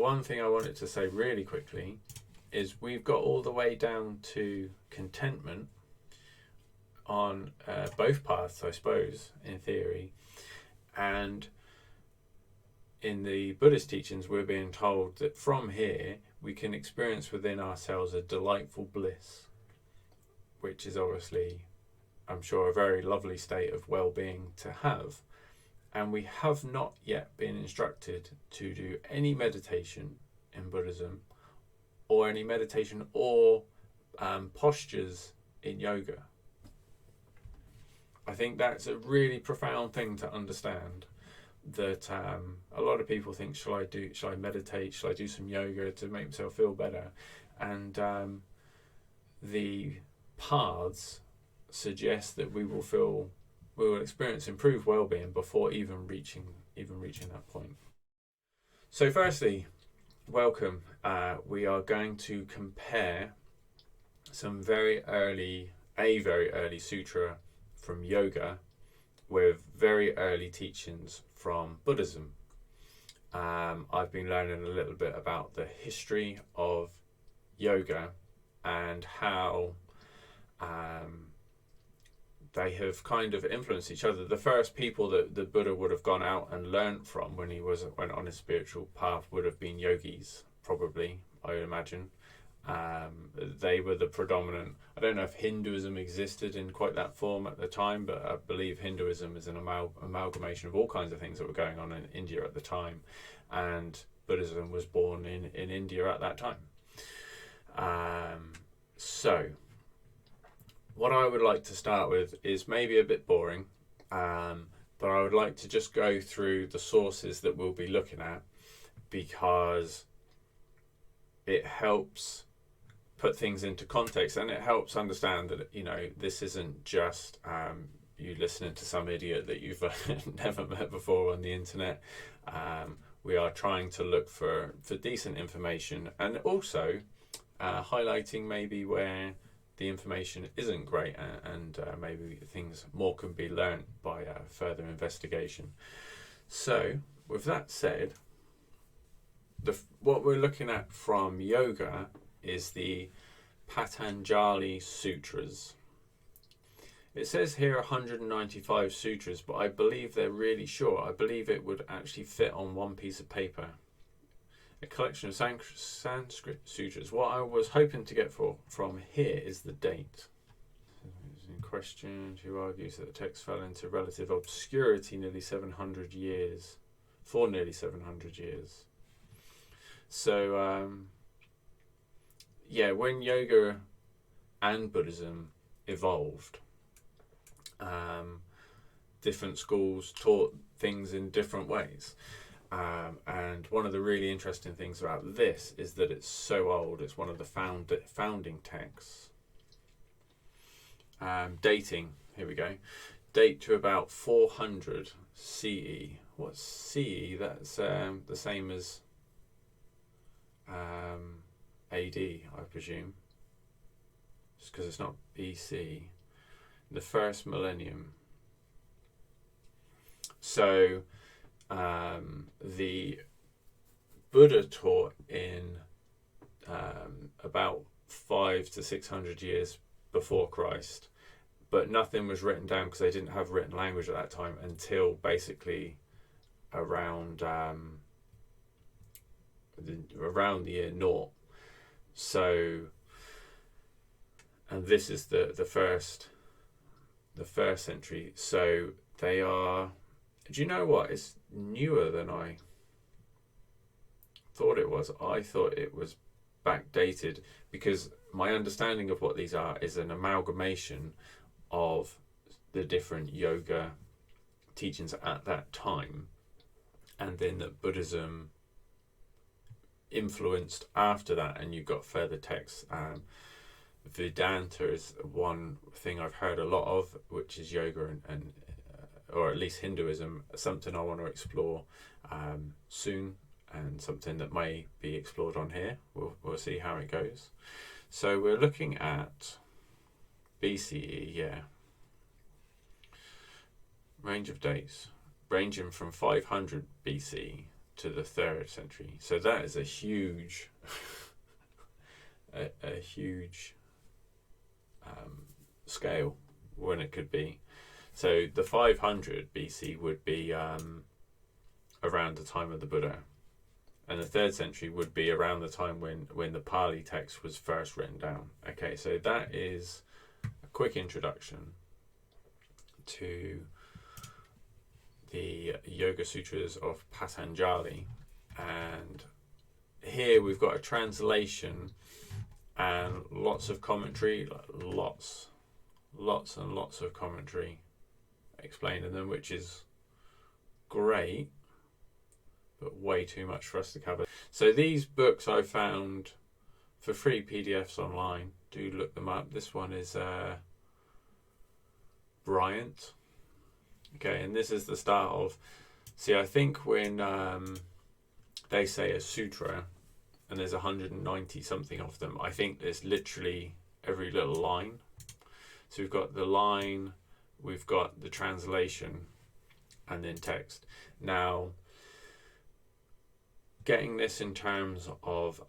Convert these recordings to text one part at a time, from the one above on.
one thing I wanted to say really quickly is we've got all the way down to contentment on both paths, I suppose, in theory. And in the Buddhist teachings, we're being told that from here we can experience within ourselves a delightful bliss, which is obviously, I'm sure, a very lovely state of well-being to have. And we have not yet been instructed to do any meditation in Buddhism, or any meditation or postures in yoga. I think that's a really profound thing to understand, that a lot of people think, shall I meditate, shall I do some yoga to make myself feel better? And the paths suggest that we will experience improved well-being before even reaching that point. So firstly, welcome. We are going to compare some very early sutra from yoga with very early teachings from Buddhism. I've been learning a little bit about the history of yoga and how they have kind of influenced each other. The first people that the Buddha would have gone out and learnt from when he went on his spiritual path would have been yogis, probably, I would imagine. They were the predominant. I don't know if Hinduism existed in quite that form at the time, but I believe Hinduism is an amalgamation of all kinds of things that were going on in India at the time, and Buddhism was born in India at that time. So what I would like to start with is maybe a bit boring, but I would like to just go through the sources that we'll be looking at, because it helps put things into context, and it helps understand that, you know, this isn't just you listening to some idiot that you've never met before on the internet. We are trying to look for decent information, and also highlighting maybe where the information isn't great, and maybe things more can be learnt by further investigation. So with that said, what we're looking at from yoga is the Patanjali Sutras. It says here 195 sutras, but I believe they're really short. I believe it would actually fit on one piece of paper. A collection of Sanskrit sutras. What I was hoping to get from here is the date. In question, who argues that the text fell into relative obscurity for nearly 700 years. So, when yoga and Buddhism evolved, different schools taught things in different ways. And one of the really interesting things about this is that it's so old. It's one of the founding texts. Dating, here we go. Date to about 400 CE. What's CE? That's the same as AD, I presume. Just because it's not BC. The first millennium. So the Buddha taught in about 500 to 600 years before Christ, but nothing was written down because they didn't have written language at that time until basically around the year 0. So, and this is the first century. So they are. Do you know what? It's newer than I thought it was. I thought it was backdated, because my understanding of what these are is an amalgamation of the different yoga teachings at that time, and then that Buddhism influenced after that, and you've got further texts. Vedanta is one thing I've heard a lot of, which is yoga and or at least Hinduism, something I want to explore soon, and something that may be explored on here. We'll see how it goes. So we're looking at BCE, yeah. Range of dates ranging from 500 BC to the 3rd century. So that is a huge, a huge scale when it could be. So the 500 BC would be around the time of the Buddha, and the 3rd century would be around the time when the Pali text was first written down. Okay, so that is a quick introduction to the Yoga Sutras of Patanjali, and here we've got a translation and lots of commentary, lots and lots of commentary explaining them, which is great, but way too much for us to cover. So these books I found for free PDFs online. Do look them up. This one is Bryant. Okay, and this is the start of. See, I think when they say a sutra, and there's 190 something of them, I think there's literally every little line. So we've got the line, we've got the translation, and then text. Now, getting this in terms of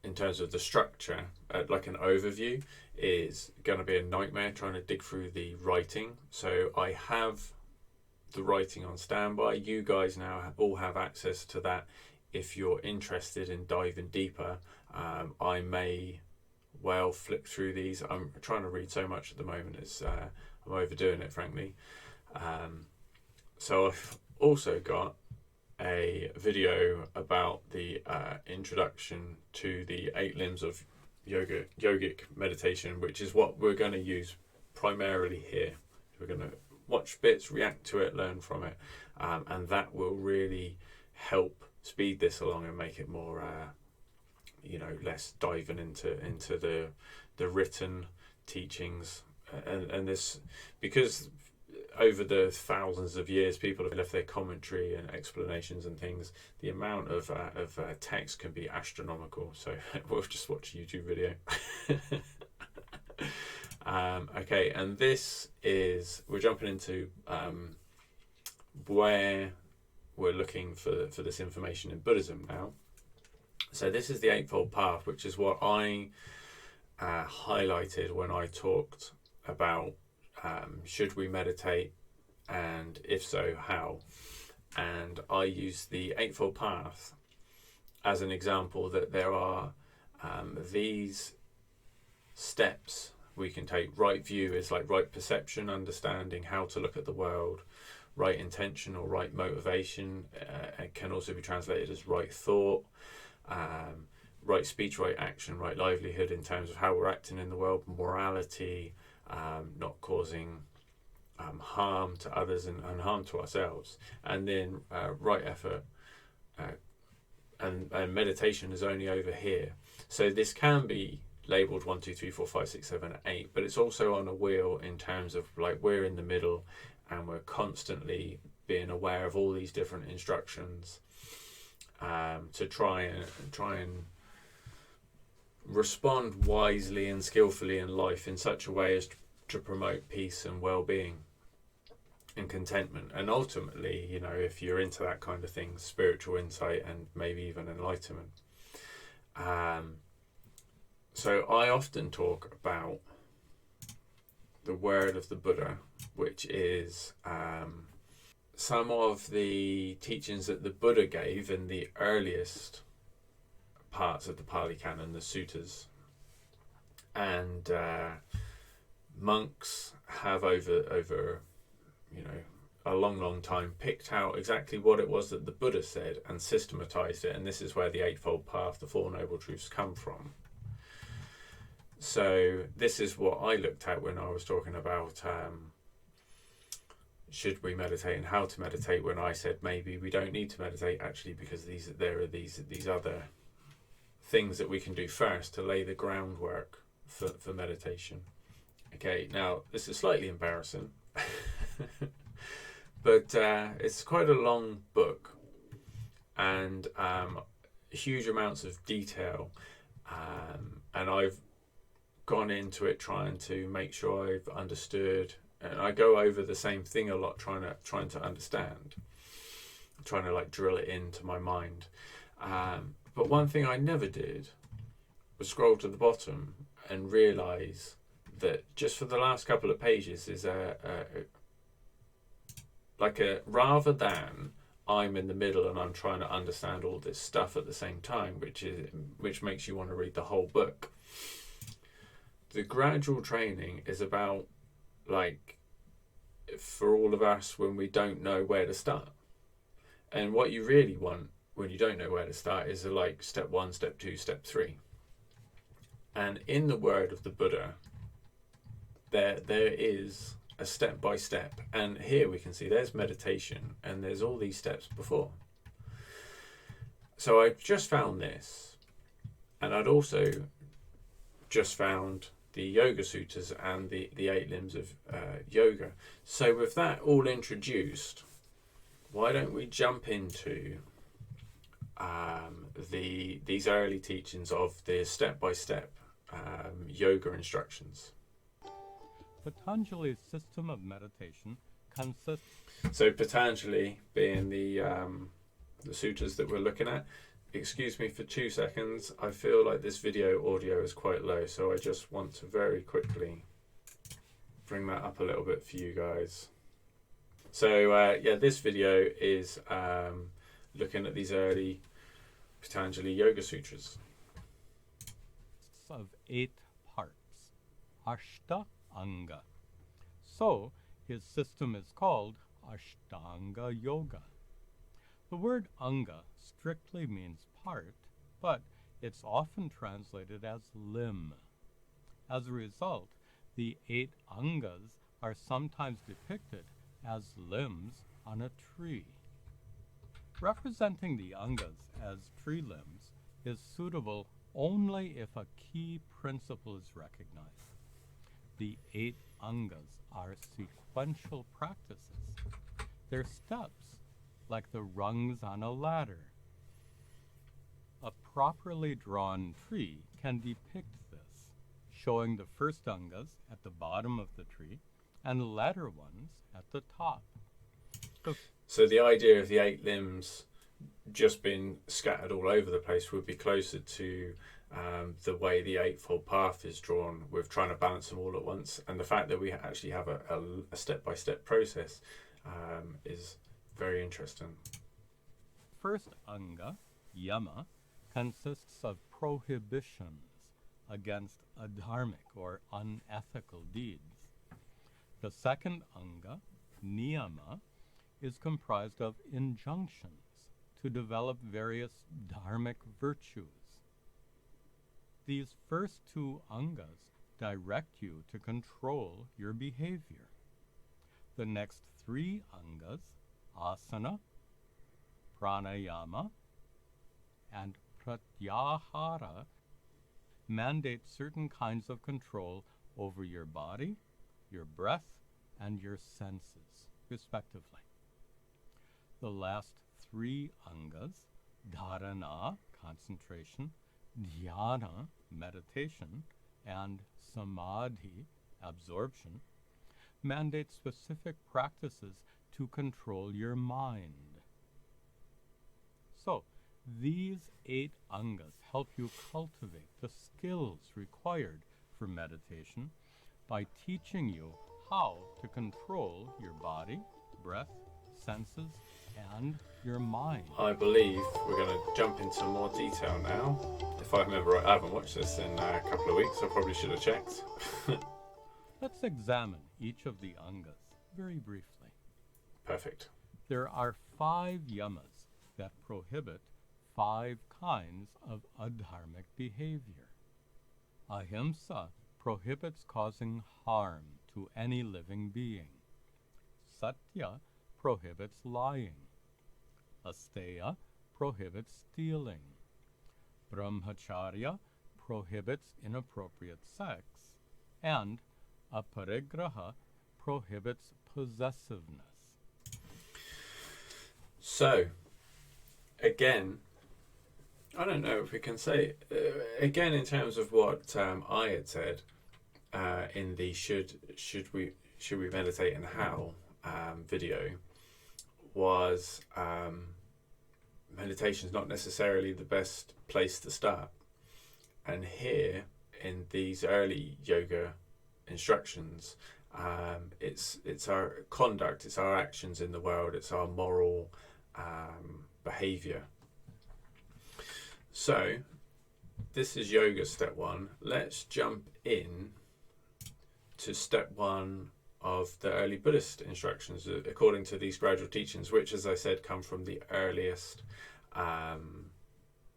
the structure, like an overview, is going to be a nightmare trying to dig through the writing. So I have the writing on standby. You guys now all have access to that. If you're interested in diving deeper, I may well flip through these. I'm trying to read so much at the moment, I'm overdoing it, frankly. So I've also got a video about the introduction to the 8 limbs of yogic meditation, which is what we're going to use primarily here. We're going to watch bits, react to it, learn from it, and that will really help speed this along and make it more less diving into the written teachings, and this, because over the thousands of years people have left their commentary and explanations and things, the amount of text can be astronomical. So we'll just watch a YouTube video. Okay, and we're jumping into where we're looking for this information in Buddhism now. So this is the Eightfold Path, which is what I highlighted when I talked about should we meditate, and if so, how. And I use the Eightfold Path as an example that there are these steps we can take. Right view is like right perception, understanding how to look at the world. Right intention or right motivation, it can also be translated as right thought. Right speech, right action, right livelihood in terms of how we're acting in the world. Morality, not causing harm to others and harm to ourselves. And then right effort, and meditation is only over here. So this can be labeled 1, 2, 3, 4, 5, 6, 7, 8, but it's also on a wheel in terms of like we're in the middle and we're constantly being aware of all these different instructions to try and respond wisely and skillfully in life in such a way as to promote peace and well-being and contentment, and ultimately, if you're into that kind of thing, spiritual insight and maybe even enlightenment. So I often talk about the word of the Buddha, which is some of the teachings that the Buddha gave in the earliest parts of the Pali Cannon, the Suttas. And monks have over a long time picked out exactly what it was that the Buddha said and systematized it, and this is where the Eightfold Path, the Four Noble Truths, come from. So this is what I looked at when I was talking about should we meditate and how to meditate, when I said maybe we don't need to meditate actually, because there are these other things that we can do first to lay the groundwork for meditation. Okay, now this is slightly embarrassing, but it's quite a long book and huge amounts of detail, and I've gone into it trying to make sure I've understood, and I go over the same thing a lot, trying to understand. trying to like drill it into my mind. But one thing I never did was scroll to the bottom and realise that just for the last couple of pages is like a rather than I'm in the middle and I'm trying to understand all this stuff at the same time, which makes you want to read the whole book. The gradual training is about, like, for all of us when we don't know where to start. And what you really want when you don't know where to start is like step 1, step 2, step 3. And in the word of the Buddha, there is a step by step, and here we can see there's meditation and there's all these steps before. So I've just found this, and I'd also just found the Yoga Sutras and the 8 limbs of yoga. So with that all introduced, why don't we jump into these early teachings of the step by step yoga instructions. Patanjali's system of meditation consists... So Patanjali being the sutras that we're looking at. Excuse me for 2 seconds. I feel like this video audio is quite low, so I just want to very quickly bring that up a little bit for you guys. So yeah, this video is looking at these early Patanjali Yoga Sutras. Of 8 parts, Ashta Anga. So, his system is called Ashtanga Yoga. The word Anga strictly means part, but it's often translated as limb. As a result, the 8 Angas are sometimes depicted as limbs on a tree. Representing the Angas as tree limbs is suitable only if a key principle is recognized. The 8 Angas are sequential practices. They're steps, like the rungs on a ladder. A properly drawn tree can depict this, showing the first Angas at the bottom of the tree and latter ones at the top. So the idea of the 8 limbs just being scattered all over the place would be closer to the way the Eightfold Path is drawn, with trying to balance them all at once. And the fact that we actually have a step-by-step process is very interesting. First Anga, Yama, consists of prohibitions against adharmic or unethical deeds. The second Anga, Niyama, is comprised of injunctions to develop various dharmic virtues. These first 2 Angas direct you to control your behavior. The next 3 Angas, Asana, Pranayama, and Pratyahara, mandate certain kinds of control over your body, your breath, and your senses, respectively. The last 3 Angas, Dharana, concentration, Dhyana, meditation, and Samadhi, absorption, mandate specific practices to control your mind. So, these 8 Angas help you cultivate the skills required for meditation by teaching you how to control your body, breath, senses, and your mind. I believe we're going to jump into more detail now. If I remember right, I haven't watched this in a couple of weeks. I probably should have checked. Let's examine each of the Angas very briefly. Perfect. There are 5 yamas that prohibit 5 kinds of adharmic behavior. Ahimsa prohibits causing harm to any living being. Satya prohibits lying. Asteya prohibits stealing. Brahmacharya prohibits inappropriate sex. And aparigraha prohibits possessiveness. So, again, I don't know if we can say, again, in terms of what I had said in the should we meditate and how video, was meditation is not necessarily the best place to start. And here in these early yoga instructions, it's our conduct, it's our actions in the world, it's our moral behavior. So this is yoga step 1. Let's jump in to step 1 of the early Buddhist instructions according to these gradual teachings, which, as I said, come from the earliest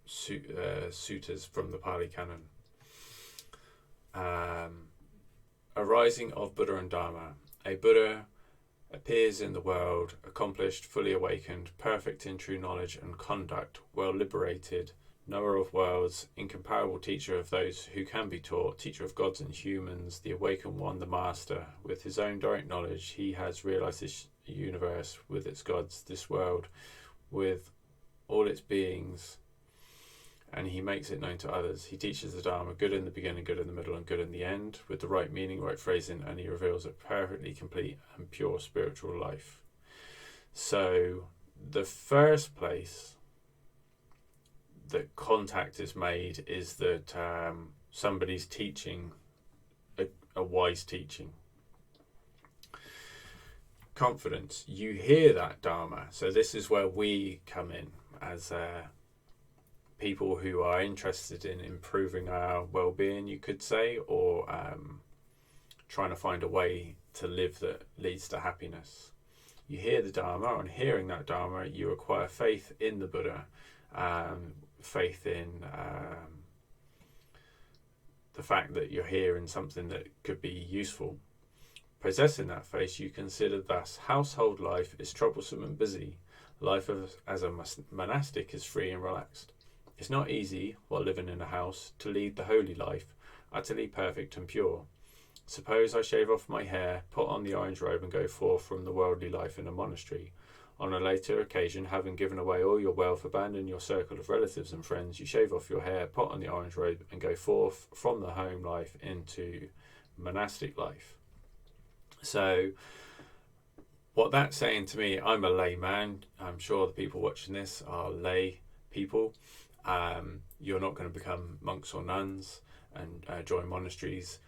suttas from the Pali Cannon. Arising of Buddha and Dharma. A Buddha appears in the world, accomplished, fully awakened, perfect in true knowledge and conduct, well liberated, knower of worlds, incomparable teacher of those who can be taught, teacher of gods and humans, the awakened one, the master. With his own direct knowledge, he has realized this universe with its gods, this world with all its beings, and he makes it known to others. He teaches the Dharma, good in the beginning, good in the middle, and good in the end, with the right meaning, right phrasing, and he reveals a perfectly complete and pure spiritual life. So the first place that contact is made is that somebody's teaching a wise teaching. Confidence. You hear that Dharma. So this is where we come in as people who are interested in improving our well-being, you could say, or trying to find a way to live that leads to happiness. You hear the Dharma. On hearing that Dharma, you acquire faith in the Buddha, faith in the fact that you're hearing something that could be useful. Possessing that faith, you consider thus: household life is troublesome and busy. Life as a monastic is free and relaxed. It's not easy, while living in a house, to lead the holy life, utterly perfect and pure. Suppose I shave off my hair, put on the orange robe, and go forth from the worldly life in a monastery. On a later occasion, having given away all your wealth, abandon your circle of relatives and friends, you shave off your hair, put on the orange robe, and go forth from the home life into monastic life. So what that's saying to me, I'm a layman. I'm sure the people watching this are lay people. You're not going to become monks or nuns and join monasteries,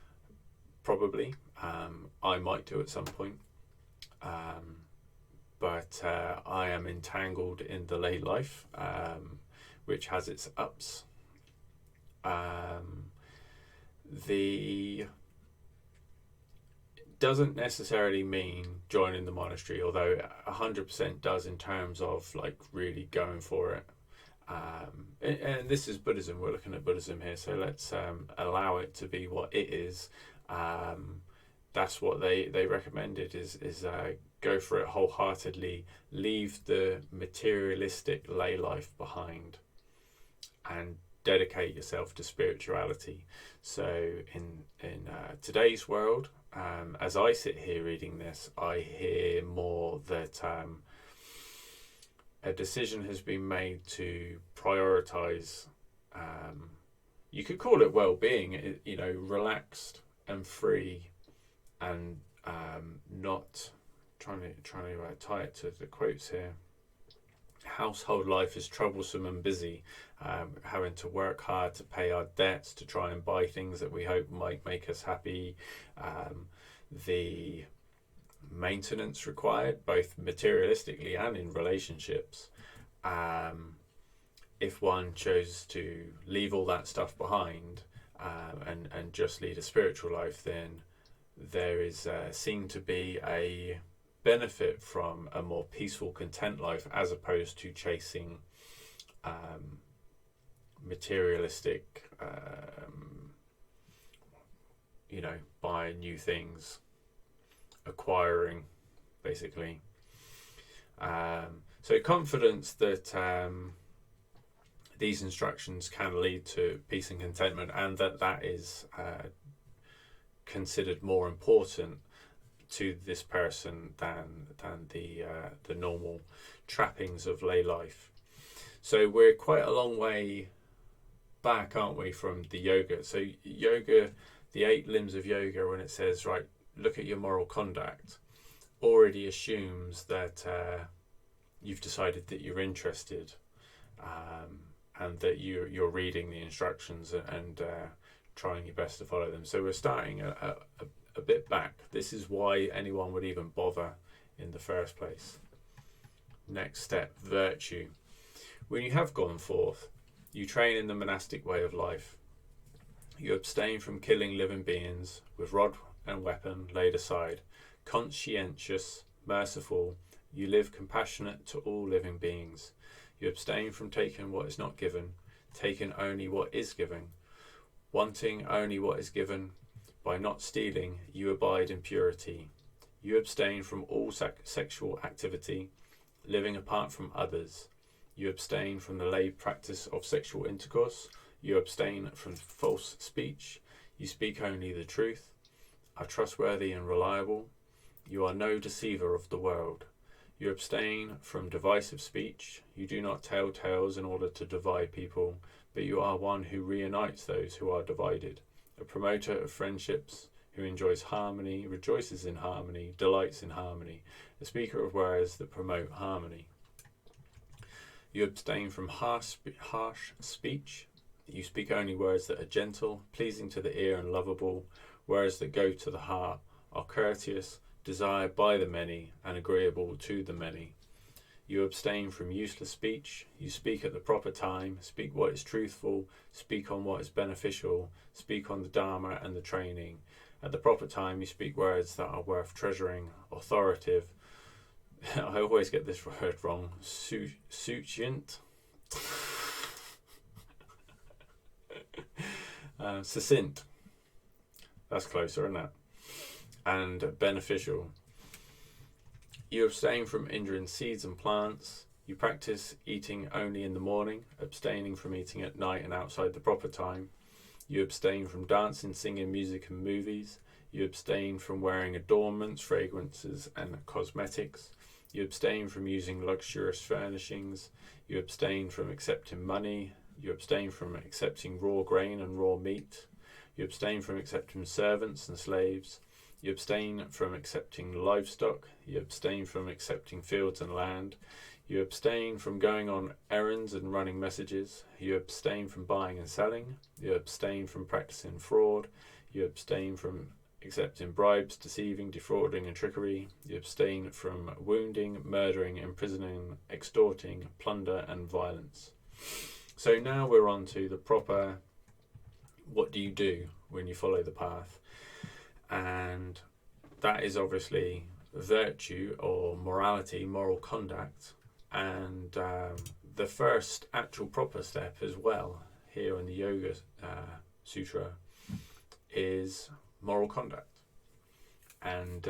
probably. I might do at some point. But I am entangled in the lay life, which has its ups. Doesn't necessarily mean joining the monastery, although 100% does in terms of like really going for it. And this is Buddhism. We're looking at Buddhism here, so let's allow it to be what it is. That's what they recommended is go for it wholeheartedly, leave the materialistic lay life behind, and dedicate yourself to spirituality. So in today's world, as I sit here reading this, I hear more that a decision has been made to prioritize, you could call it well-being, relaxed and free, and not trying to tie it to the quotes here. Household life is troublesome and busy, having to work hard to pay our debts, to try and buy things that we hope might make us happy. The maintenance required, both materialistically and in relationships. If one chose to leave all that stuff behind and just lead a spiritual life, then there is seen to be a benefit from a more peaceful, content life, as opposed to chasing materialistic, buying new things, acquiring, basically. So confidence that these instructions can lead to peace and contentment, and that is considered more important to this person than the normal trappings of lay life. So we're quite a long way back, aren't we, from the yoga? So yoga, the 8 limbs of yoga, when it says, right, look at your moral conduct, already assumes that you've decided that you're interested, and that you're reading the instructions and trying your best to follow them. So we're starting a bit back. This is why anyone would even bother in the first place. Next step, virtue. When you have gone forth, you train in the monastic way of life. You abstain from killing living beings with rod and weapon laid aside. Conscientious, merciful, you live compassionate to all living beings. You abstain from taking what is not given, taking only what is given, wanting only what is given. By not stealing, you abide in purity. You abstain from all sexual activity, living apart from others. You abstain from the lay practice of sexual intercourse. You abstain from false speech. You speak only the truth, are trustworthy and reliable. You are no deceiver of the world. You abstain from divisive speech. You do not tell tales in order to divide people, but you are one who reunites those who are divided, a promoter of friendships, who enjoys harmony, rejoices in harmony, delights in harmony, a speaker of words that promote harmony. You abstain from harsh speech. You speak only words that are gentle, pleasing to the ear and lovable, words that go to the heart, are courteous, desired by the many, and agreeable to the many. You abstain from useless speech. You speak at the proper time, speak what is truthful, speak on what is beneficial, speak on the Dharma and the training. At the proper time, you speak words that are worth treasuring, authoritative. I always get this word wrong. Succinct. Succinct. That's closer, isn't it? And beneficial. You abstain from injuring seeds and plants. You practice eating only in the morning, abstaining from eating at night and outside the proper time. You abstain from dancing, singing, music and movies. You abstain from wearing adornments, fragrances and cosmetics. You abstain from using luxurious furnishings. You abstain from accepting money. You abstain from accepting raw grain and raw meat. You abstain from accepting servants and slaves. You abstain from accepting livestock. You abstain from accepting fields and land. You abstain from going on errands and running messages. You abstain from buying and selling. You abstain from practicing fraud. You abstain from accepting bribes, deceiving, defrauding and trickery. You abstain from wounding, murdering, imprisoning, extorting, plunder and violence. So now we're on to the proper, what do you do when you follow the path? And that is obviously virtue or morality, moral conduct. And the first actual proper step as well here in the Yoga Sutra is moral conduct. And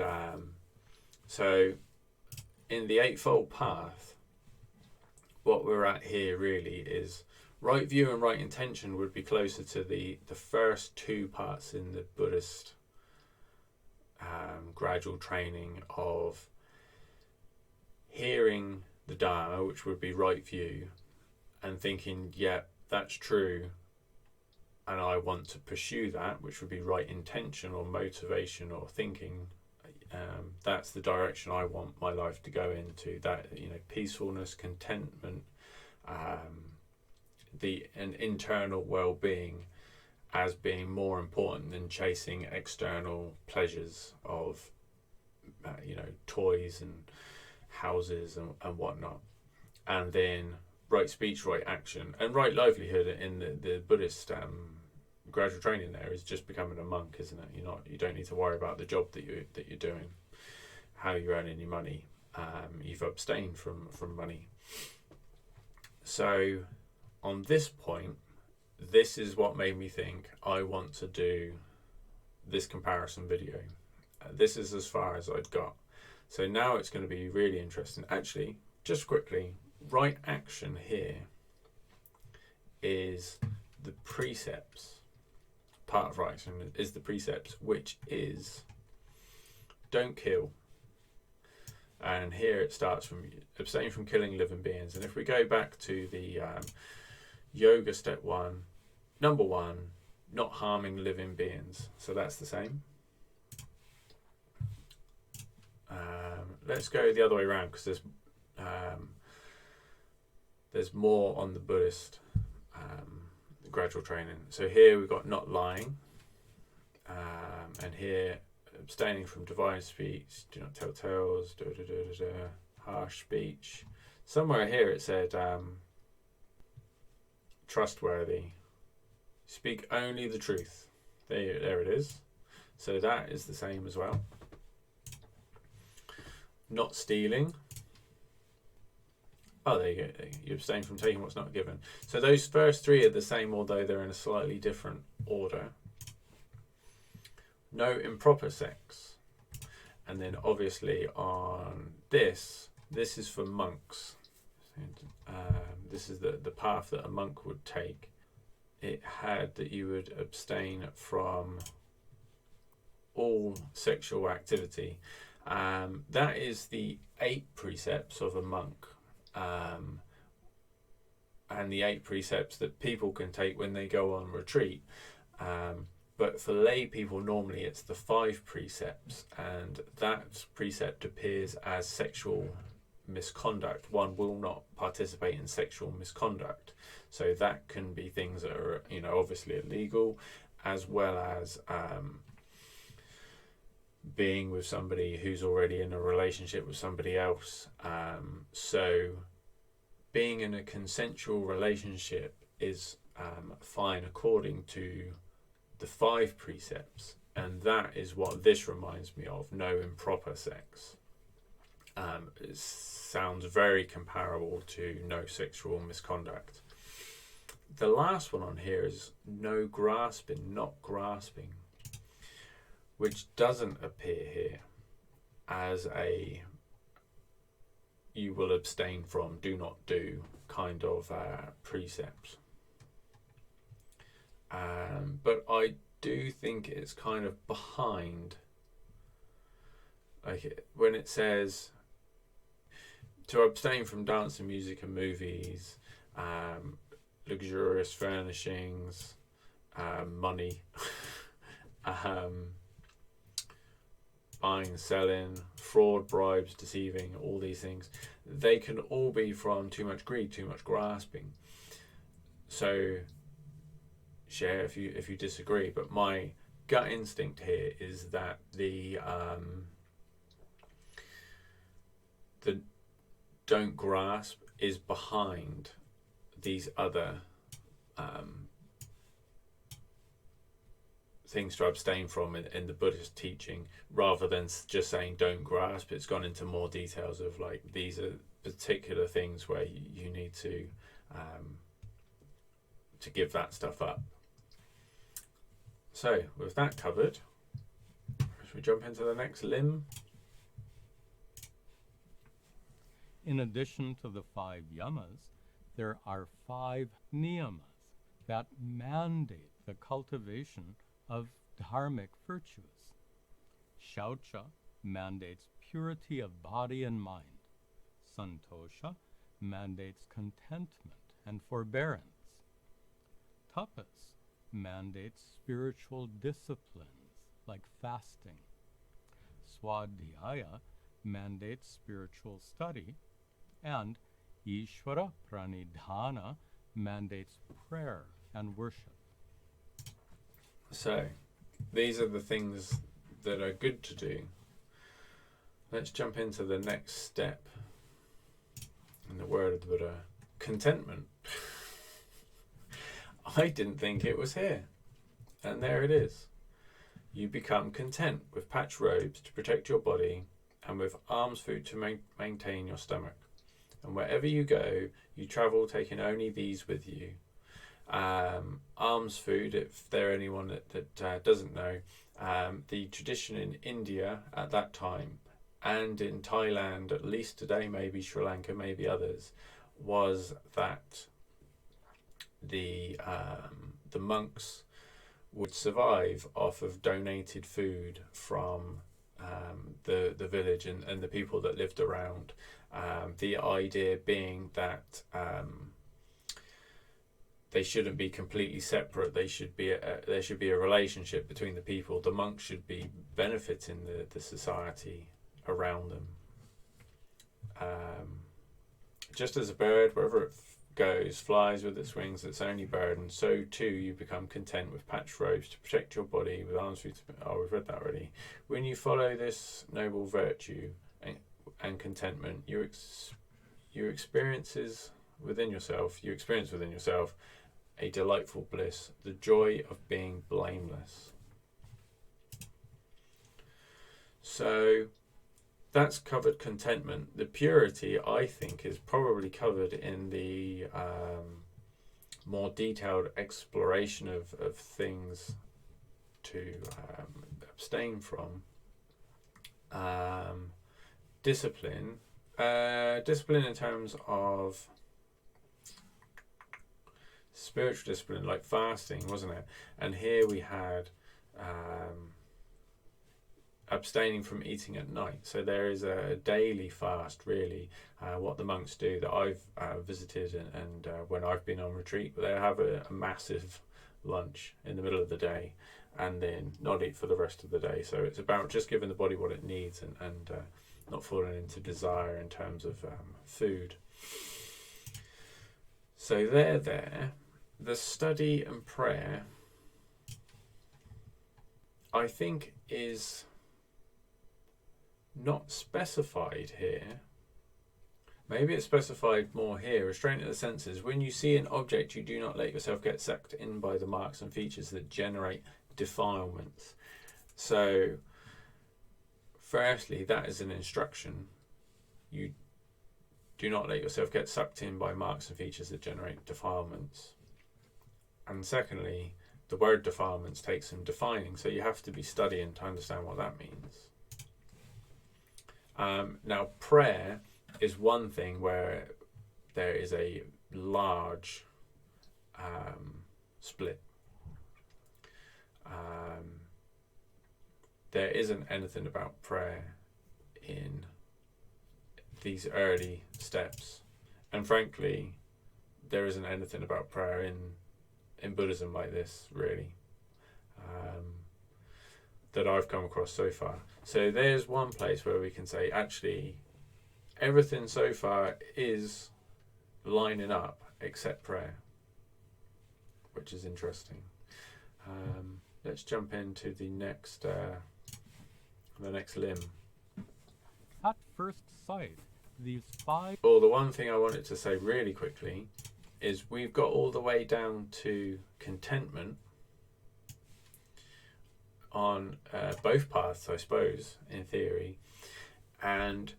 so in the Eightfold Path, what we're at here really is right view and right intention would be closer to the first two parts in the Buddhist gradual training of hearing the Dharma, which would be right view, and thinking, yeah, that's true, and I want to pursue that, which would be right intention or motivation or thinking. That's the direction I want my life to go into. That, peacefulness, contentment, an internal well-being as being more important than chasing external pleasures of toys and houses and whatnot. And then right speech, right action, and right livelihood in the Buddhist gradual training there is just becoming a monk, isn't it? You don't need to worry about the job that you're doing, how you're earning your money. You've abstained from money. So on this point, this is what made me think I want to do this comparison video. This is as far as I'd got. So now it's going to be really interesting. Actually, just quickly, right action here is the precepts. Part of right action is the precepts, which is don't kill. And here it starts from abstain from killing living beings. And if we go back to the yoga step 1, number 1, not harming living beings. So that's the same. Let's go the other way around, because there's there's more on the Buddhist gradual training. So here we've got not lying, and here abstaining from divine speech, do not tell tales, harsh speech. Somewhere here it said trustworthy, speak only the truth. There it is. So that is the same as well. Not stealing. Oh, there you go. You abstain from taking what's not given. So those first three are the same, although they're in a slightly different order. No improper sex. And then obviously on this is for monks. This is the path that a monk would take. It had that you would abstain from all sexual activity. That is the 8 precepts of a monk. And the 8 precepts that people can take when they go on retreat. But for lay people, normally it's the 5 precepts, and that precept appears as sexual misconduct. One will not participate in sexual misconduct. So that can be things that are, obviously illegal, as well as being with somebody who's already in a relationship with somebody else. So being in a consensual relationship is fine according to the 5 precepts, and that is what this reminds me of. No improper sex. It sounds very comparable to no sexual misconduct. The last one on here is no grasping, not grasping, which doesn't appear here as a you will abstain from, do not do kind of precepts. But I do think it's kind of behind, like when it says to abstain from dance and music and movies, luxurious furnishings, money, buying, selling, fraud, bribes, deceiving, all these things. They can all be from too much greed, too much grasping. So share if you disagree, but my gut instinct here is that the don't grasp is behind these other things to abstain from in the Buddhist teaching, rather than just saying don't grasp. It's gone into more details of like these are particular things where you need to give that stuff up. So with that covered, should we jump into the next limb? In addition to the 5 yamas, there are 5 niyamas that mandate the cultivation of dharmic virtues. Shaucha mandates purity of body and mind. Santosha mandates contentment and forbearance. Tapas mandates spiritual disciplines like fasting. Swadhyaya mandates spiritual study, and Ishvara Pranidhana mandates prayer and worship. So these are the things that are good to do. Let's jump into the next step in the word of the Buddha: contentment. I didn't think it was here, and there it is. You become content with patch robes to protect your body and with alms food to maintain your stomach. And wherever you go, you travel taking only these with you. Alms food, if there anyone that doesn't know, the tradition in India at that time, and in Thailand, at least today, maybe Sri Lanka, maybe others, was that the monks would survive off of donated food from the village and the people that lived around. The idea being that they shouldn't be completely separate. There should be a relationship between the people. The monks should be benefiting the society around them. Just as a bird, wherever it goes, flies with its wings, its only burden, so too you become content with patched robes to protect your body, with arms free to... Oh, we've read that already. When you follow this noble virtue and contentment, you experience within yourself a delightful bliss, the joy of being blameless. So that's covered contentment. The purity, I think, is probably covered in the more detailed exploration of things to abstain from. Discipline. Discipline in terms of spiritual discipline, like fasting, wasn't it? And here we had abstaining from eating at night. So there is a daily fast, really, what the monks do that I've visited and when I've been on retreat. They have a massive lunch in the middle of the day and then not eat for the rest of the day. So it's about just giving the body what it needs and not falling into desire in terms of food. So there. The study and prayer, I think, is not specified here. Maybe it's specified more here. Restraint of the senses. When you see an object, you do not let yourself get sucked in by the marks and features that generate defilements. So, firstly, that is an instruction. You do not let yourself get sucked in by marks and features that generate defilements. And secondly, the word defilements takes some defining, so you have to be studying to understand what that means. Now, prayer is one thing where there is a large split. There isn't anything about prayer in these early steps, and frankly, there isn't anything about prayer in Buddhism like this, really, that I've come across so far. So there's one place where we can say, actually, everything so far is lining up except prayer, which is interesting. Let's jump into the next limb. At first sight, these five... Well, the one thing I wanted to say really quickly is we've got all the way down to contentment on both paths, I suppose, in theory. And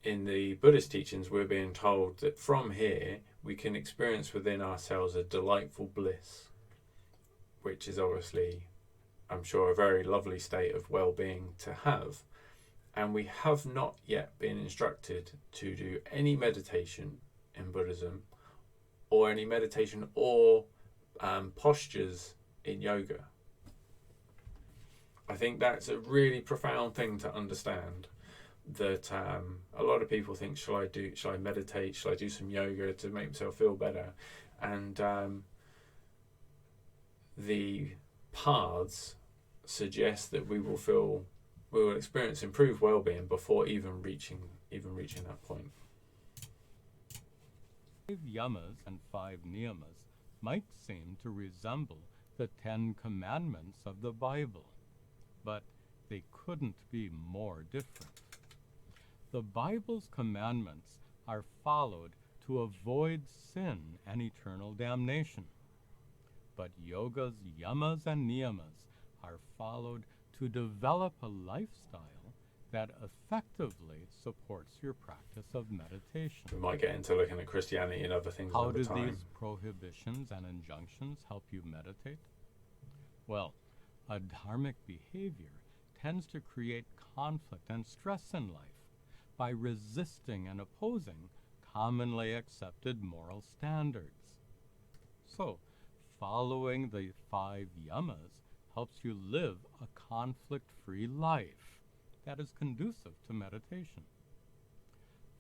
in the Buddhist teachings, we're being told that from here, we can experience within ourselves a delightful bliss, which is obviously, I'm sure, a very lovely state of well-being to have. And we have not yet been instructed to do any meditation in Buddhism, or any meditation or postures in yoga. I think that's a really profound thing to understand, that a lot of people think, shall I meditate, shall I do some yoga to make myself feel better? And the paths suggest that we will experience improved well-being before even reaching that point. 5 yamas and 5 niyamas might seem to resemble the 10 commandments of the Bible, but they couldn't be more different. The Bible's commandments are followed to avoid sin and eternal damnation, but yoga's yamas and niyamas are followed to develop a lifestyle that effectively supports your practice of meditation. We might get into looking at Christianity and other things How over do time. these prohibitions and injunctions help you meditate? Well, a dharmic behavior tends to create conflict and stress in life by resisting and opposing commonly accepted moral standards. So, following the 5 yamas helps you live a conflict-free life that is conducive to meditation.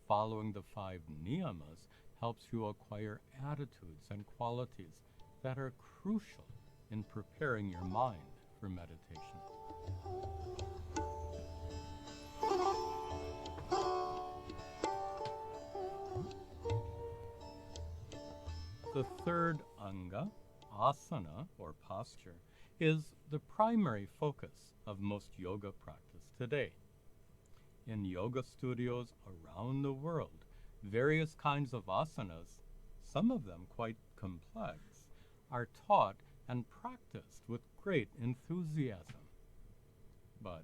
Following the 5 niyamas helps you acquire attitudes and qualities that are crucial in preparing your mind for meditation. The third anga, asana or posture, is the primary focus of most yoga practice today. In yoga studios around the world, various kinds of asanas, some of them quite complex, are taught and practiced with great enthusiasm. But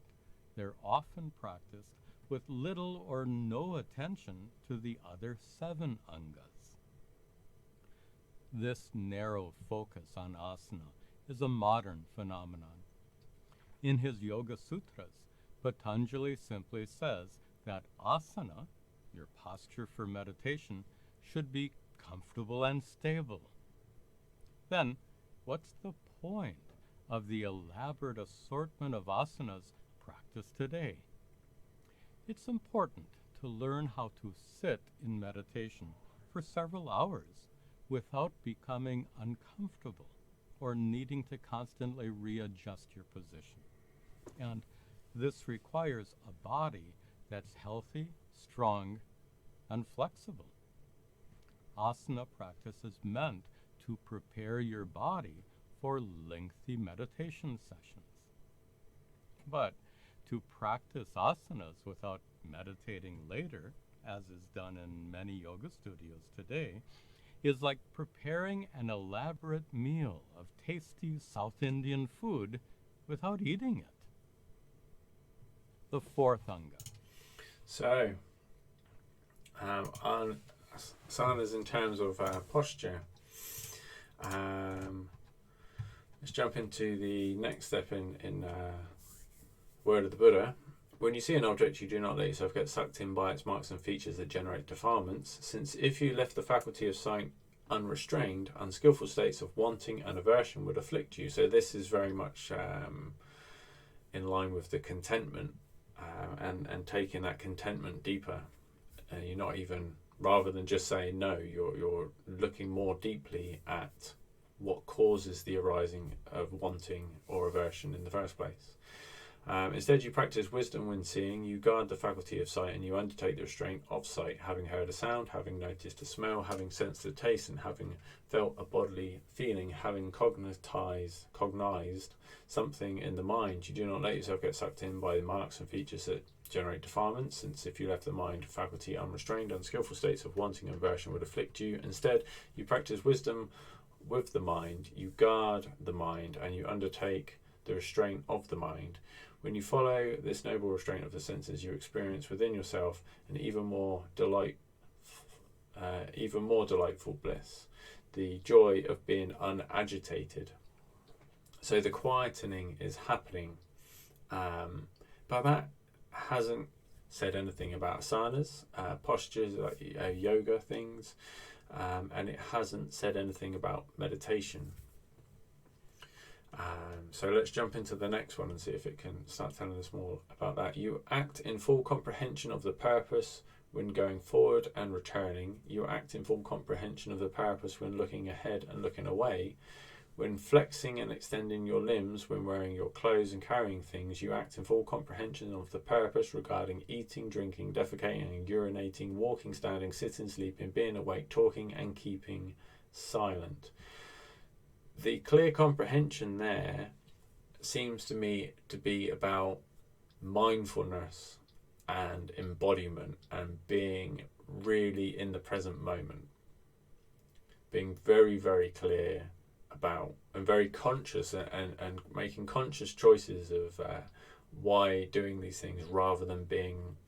they're often practiced with little or no attention to the other 7 angas. This narrow focus on asana is a modern phenomenon. In his Yoga Sutras, Patanjali simply says that asana, your posture for meditation, should be comfortable and stable. Then, what's the point of the elaborate assortment of asanas practiced today? It's important to learn how to sit in meditation for several hours without becoming uncomfortable or needing to constantly readjust your position. And this requires a body that's healthy, strong, and flexible. Asana practice is meant to prepare your body for lengthy meditation sessions. But to practice asanas without meditating later, as is done in many yoga studios today, is like preparing an elaborate meal of tasty South Indian food without eating it. The fourth anga. So, on asanas in terms of posture, let's jump into the next step in Word of the Buddha. When you see an object, you do not let yourself get sucked in by its marks and features that generate defilements, since if you left the faculty of sight unrestrained, unskillful states of wanting and aversion would afflict you. So this is very much in line with the contentment and taking that contentment deeper. And you're not even, rather than just saying no, you're looking more deeply at what causes the arising of wanting or aversion in the first place. Instead, you practice wisdom when seeing, you guard the faculty of sight, and you undertake the restraint of sight, having heard a sound, having noticed a smell, having sensed a taste, and having felt a bodily feeling, having cognized something in the mind. You do not let yourself get sucked in by the marks and features that generate defilements, since if you left the mind faculty unrestrained, unskillful states of wanting and aversion would afflict you. Instead, you practice wisdom with the mind, you guard the mind, and you undertake the restraint of the mind. When you follow this noble restraint of the senses, you experience within yourself an even more delightful bliss, the joy of being unagitated. So the quietening is happening, but that hasn't said anything about asanas, postures, like yoga things, and it hasn't said anything about meditation. So let's jump into the next one and see if it can start telling us more about that. You act in full comprehension of the purpose when going forward and returning. You act in full comprehension of the purpose when looking ahead and looking away. When flexing and extending your limbs, when wearing your clothes and carrying things, you act in full comprehension of the purpose regarding eating, drinking, defecating and urinating, walking, standing, sitting, sleeping, being awake, talking and keeping silent. The clear comprehension there seems to me to be about mindfulness and embodiment and being really in the present moment. Being very, very clear about and very conscious and making conscious choices of why doing these things rather than being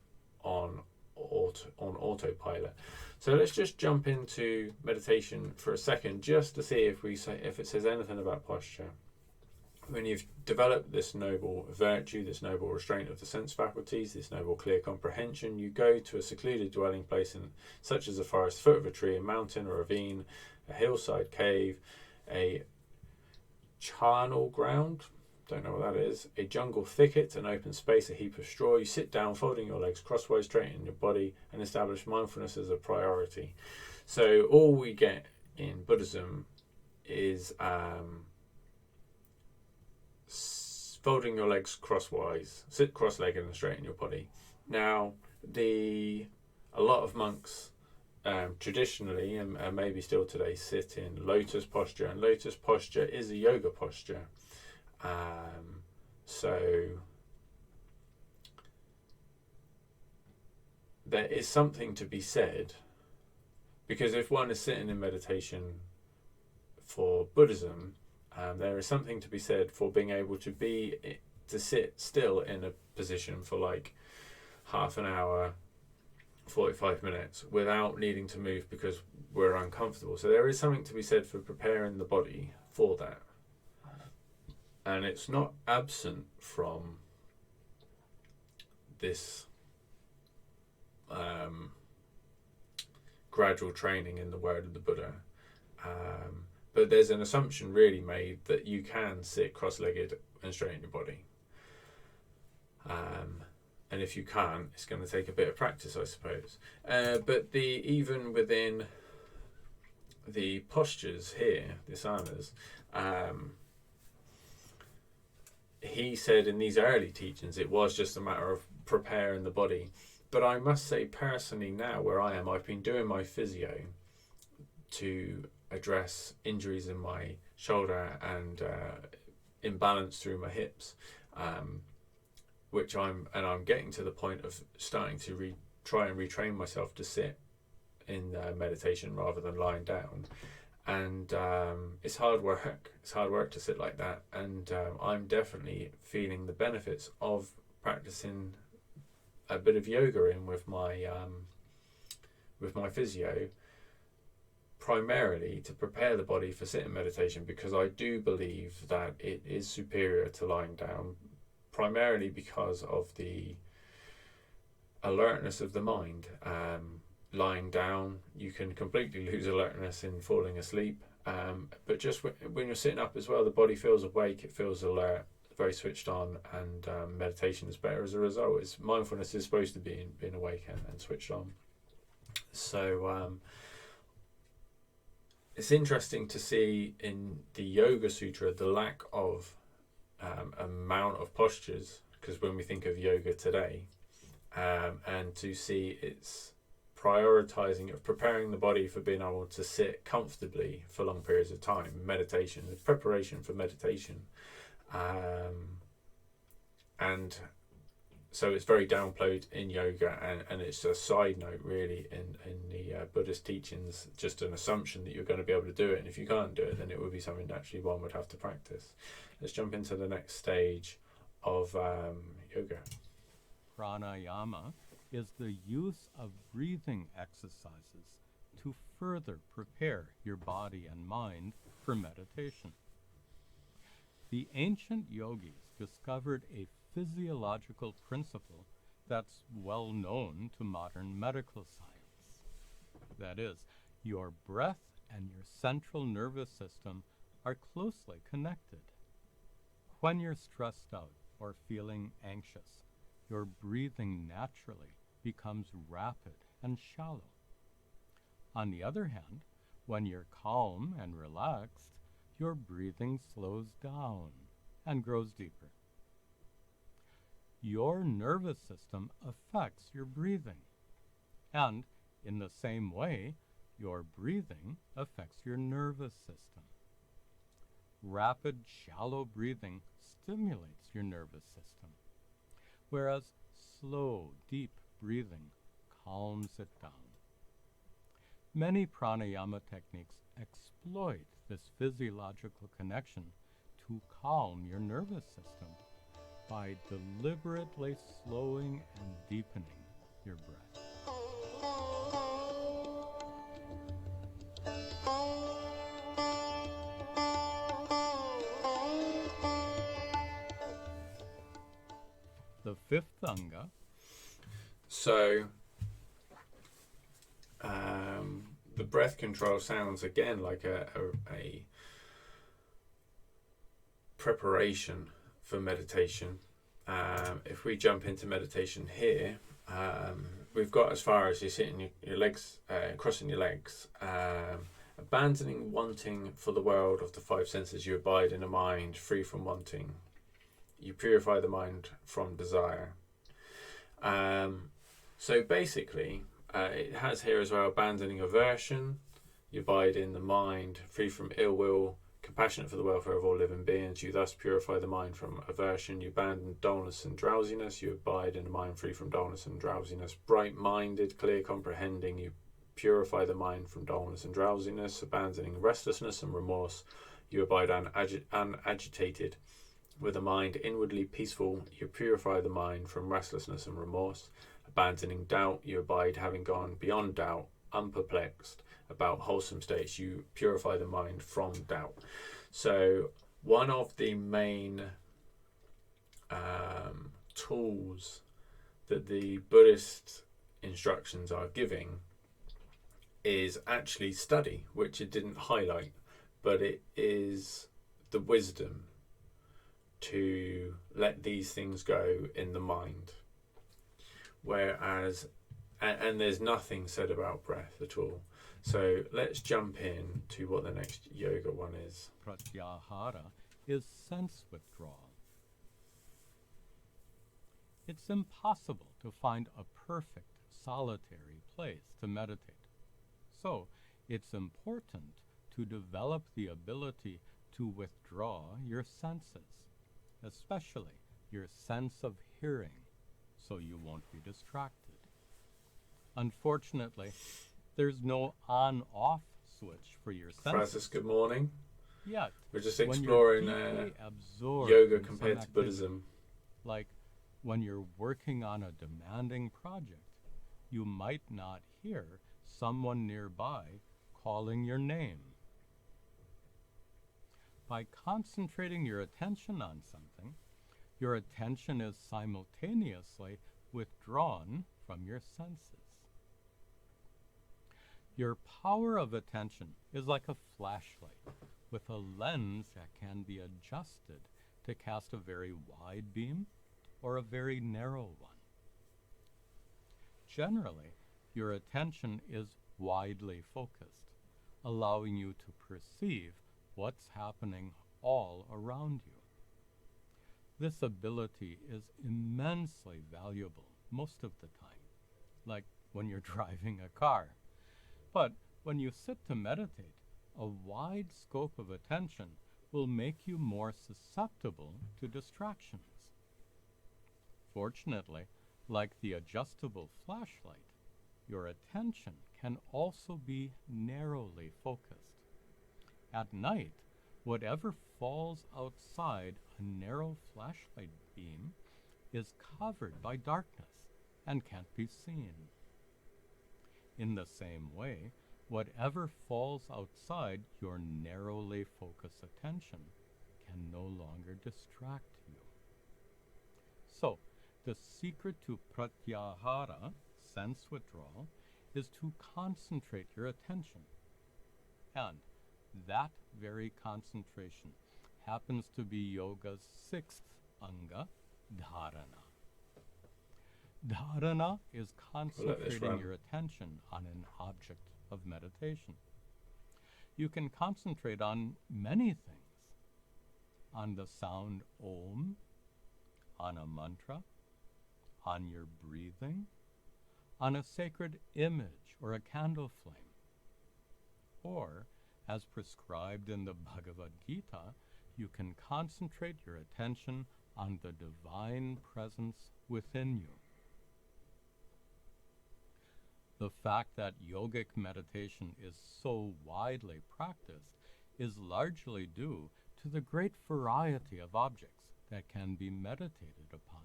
on autopilot. So let's just jump into meditation for a second, just to see if it says anything about posture. When you've developed this noble virtue, this noble restraint of the sense faculties, this noble clear comprehension, you go to a secluded dwelling place, such as a forest, foot of a tree, a mountain, a ravine, a hillside cave, a charnel ground, don't know what that is, a jungle thicket, an open space, a heap of straw. You sit down, folding your legs crosswise, straighten your body, and establish mindfulness as a priority. So all we get in Buddhism is folding your legs crosswise, sit cross-legged and straighten your body. Now, a lot of monks traditionally and maybe still today sit in lotus posture, and lotus posture is a yoga posture. So there is something to be said, because if one is sitting in meditation for Buddhism, there is something to be said for being able to sit still in a position for like half an hour, 45 minutes without needing to move because we're uncomfortable. So there is something to be said for preparing the body for that. And it's not absent from this gradual training in the word of the Buddha. But there's an assumption really made that you can sit cross-legged and straighten your body. And if you can't, it's going to take a bit of practice, I suppose. But even within the postures here, the asanas, he said in these early teachings it was just a matter of preparing the body. But I must say personally now where I am, I've been doing my physio to address injuries in my shoulder and imbalance through my hips, which I'm getting to the point of starting to try and retrain myself to sit in meditation rather than lying down. And it's hard work. It's hard work to sit like that. And I'm definitely feeling the benefits of practicing a bit of yoga in with my physio, primarily to prepare the body for sitting meditation, because I do believe that it is superior to lying down, primarily because of the alertness of the mind. Lying down, you can completely lose alertness in falling asleep, but just when you're sitting up as well, the body feels awake, it feels alert, very switched on, and meditation is better as a result. Mindfulness is supposed to be being awake and switched on. So it's interesting to see in the Yoga Sutra the lack of amount of postures, because when we think of yoga today, and to see it's prioritizing of preparing the body for being able to sit comfortably for long periods of time, meditation, the preparation for meditation, and so it's very downplayed in yoga, and it's a side note really in the Buddhist teachings, just an assumption that you're going to be able to do it, and if you can't do it, then it would be something that actually one would have to practice. Let's jump into the next stage of yoga. Pranayama is the use of breathing exercises to further prepare your body and mind for meditation. The ancient yogis discovered a physiological principle that's well known to modern medical science. That is, your breath and your central nervous system are closely connected. When you're stressed out or feeling anxious, your breathing naturally becomes rapid and shallow. On the other hand, when you're calm and relaxed, your breathing slows down and grows deeper. Your nervous system affects your breathing, and in the same way, your breathing affects your nervous system. Rapid, shallow breathing stimulates your nervous system, whereas slow, deep breathing calms it down. Many pranayama techniques exploit this physiological connection to calm your nervous system by deliberately slowing and deepening your breath. The fifth anga. So the breath control sounds again like a preparation for meditation. If we jump into meditation here, we've got as far as you're sitting your legs, crossing your legs, abandoning wanting for the world of the five senses, you abide in a mind free from wanting. You purify the mind from desire. So basically, it has here as well, abandoning aversion. You abide in the mind, free from ill will, compassionate for the welfare of all living beings. You thus purify the mind from aversion. You abandon dullness and drowsiness. You abide in a mind free from dullness and drowsiness. Bright-minded, clear comprehending. You purify the mind from dullness and drowsiness. Abandoning restlessness and remorse. You abide unagitated. With a mind inwardly peaceful, you purify the mind from restlessness and remorse. Abandoning doubt, you abide having gone beyond doubt, unperplexed about wholesome states. You purify the mind from doubt. So one of the main tools that the Buddhist instructions are giving is actually study, which it didn't highlight, but it is the wisdom to let these things go in the mind. Whereas, and there's nothing said about breath at all. So let's jump in to what the next yoga one is. Pratyahara is sense withdrawal. It's impossible to find a perfect solitary place to meditate. So it's important to develop the ability to withdraw your senses, especially your sense of hearing, so you won't be distracted. Unfortunately, there's no on-off switch for your senses. Francis, good morning. Yet, We're just when exploring you're deeply absorbed yoga in compared some to Buddhism. like when you're working on a demanding project, you might not hear someone nearby calling your name. By concentrating your attention on something, your attention is simultaneously withdrawn from your senses. Your power of attention is like a flashlight with a lens that can be adjusted to cast a very wide beam or a very narrow one. Generally, your attention is widely focused, allowing you to perceive what's happening all around you. This ability is immensely valuable most of the time, like when you're driving a car. But when you sit to meditate, a wide scope of attention will make you more susceptible to distractions. Fortunately, like the adjustable flashlight, your attention can also be narrowly focused. At night, whatever falls outside a narrow flashlight beam is covered by darkness and can't be seen. In the same way, whatever falls outside your narrowly focused attention can no longer distract you. So, the secret to pratyahara, sense withdrawal, is to concentrate your attention. And that very concentration happens to be yoga's sixth anga, dharana. Dharana is concentrating your attention on an object of meditation. You can concentrate on many things, on the sound Om, on a mantra, on your breathing, on a sacred image or a candle flame. Or, as prescribed in the Bhagavad Gita, you can concentrate your attention on the divine presence within you. The fact that yogic meditation is so widely practiced is largely due to the great variety of objects that can be meditated upon.